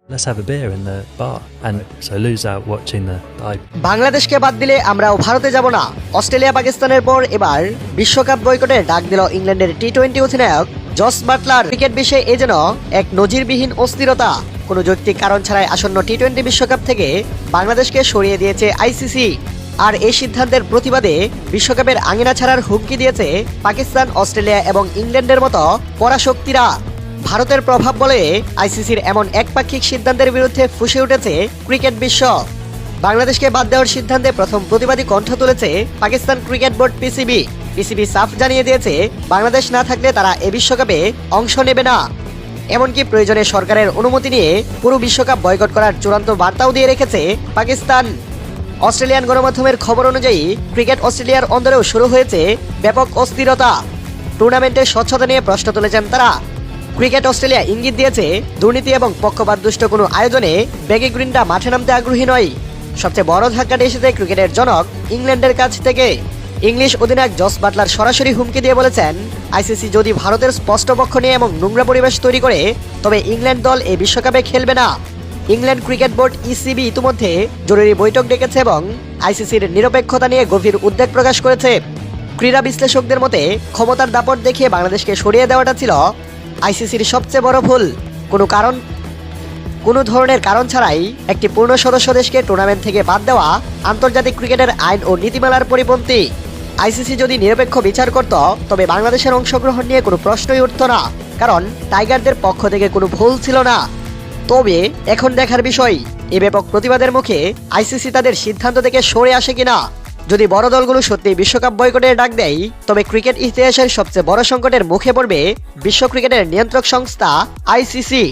Let's have a beer in the bar, and so lose out watching the dive. বাংলাদেশকে বাদ দিলে আমরাও ভারতে যাব না। অস্ট্রেলিয়া পাকিস্তানের পর এবার বিশ্বকাপ বয়কটের ডাক দিল ইংল্যান্ডের টি-20 অধিনায়ক জস বাটলার। ক্রিকেট বিশ্বে এ যেন এক নজিরবিহীন অস্থিরতা। কোনো যৌক্তিক কারণ ছাড়াই আসন্ন টি-20 বিশ্বকাপ থেকে বাংলাদেশকে সরিয়ে দিয়েছে আইসিসি। আর এই সিদ্ধান্তের প্রতিবাদে বিশ্বকাপের আঙিনা ছাড়ার হুমকি দিয়েছে পাকিস্তান, অস্ট্রেলিয়া এবং ইংল্যান্ডের মতো পরাশক্তিরা। ভারতের প্রভাব বলে আইসিসির এমন একপাক্ষিক সিদ্ধান্তের বিরুদ্ধে ফুঁসে উঠেছে ক্রিকেট বিশ্ব। বাংলাদেশকে বাদ দেওয়ার সিদ্ধান্তে প্রথম প্রতিবাদী কণ্ঠ তুলেছে পাকিস্তান ক্রিকেট বোর্ড পিসিবি সাফ জানিয়ে দিয়েছে বাংলাদেশ না থাকলে তারা এ বিশ্বকাপে অংশ নেবে না। এমনকি প্রয়োজনে সরকারের অনুমতি নিয়ে পুরো বিশ্বকাপ বয়কট করার চূড়ান্ত বার্তাও দিয়ে রেখেছে পাকিস্তান। অস্ট্রেলিয়ান গণমাধ্যমের খবর অনুযায়ী ক্রিকেট অস্ট্রেলিয়ার অন্দরেও শুরু হয়েছে ব্যাপক অস্থিরতা। টুর্নামেন্টের স্বচ্ছতা নিয়ে প্রশ্ন তুলেছেন তারা। ক্রিকেট অস্ট্রেলিয়া ইঙ্গিত দিয়েছে দুর্নীতি এবং পক্ষপাতদুষ্ট কোনো আয়োজনে ব্যাগি গ্রিনরা মাঠে নামতে আগ্রহী নয়। সবচেয়ে বড় ধাক্কাটি এসেছে ক্রিকেটের জনক ইংল্যান্ডের কাছ থেকে। ইংলিশ অধিনায়ক জস বাটলার সরাসরি হুমকি দিয়ে বলেছেন, আইসিসি যদি ভারতের স্পষ্ট পক্ষ নিয়ে এবং নোংরা পরিবেশ তৈরি করে তবে ইংল্যান্ড দল এই বিশ্বকাপে খেলবে না। ইংল্যান্ড ক্রিকেট বোর্ড ইসিবি ইতিমধ্যে জরুরি বৈঠক ডেকেছে এবং আইসিসির নিরপেক্ষতা নিয়ে গভীর উদ্বেগ প্রকাশ করেছে। ক্রীড়া বিশ্লেষকদের মতে ক্ষমতার দাপট দেখিয়ে বাংলাদেশকে সরিয়ে দেওয়াটা ছিল আইসিসির সবচেয়ে বড় ভুল। কোনো ধরনের কারণ ছাড়াই একটি পূর্ণ সদস্য দেশকে টুর্নামেন্ট থেকে বাদ দেওয়া আন্তর্জাতিক ক্রিকেটের আইন ও নীতিমালার পরিপন্থী। আইসিসি যদি নিরপেক্ষ বিচার করত তবে বাংলাদেশের অংশগ্রহণ নিয়ে কোনো প্রশ্নই উঠত না, কারণ টাইগারদের পক্ষ থেকে কোনো ভুল ছিল না। তবে এখন দেখার বিষয় এ ব্যাপক প্রতিবাদের মুখে আইসিসি তাদের সিদ্ধান্ত থেকে সরে আসে কিনা। যদি বড় দলগুলো সত্যি বিশ্বকাপ বয়কটের ডাক দেয় তবে ক্রিকেট ইতিহাসের সবচেয়ে বড় সংকটের মুখে পড়বে বিশ্ব ক্রিকেটের নিয়ন্ত্রক সংস্থা আইসিসি।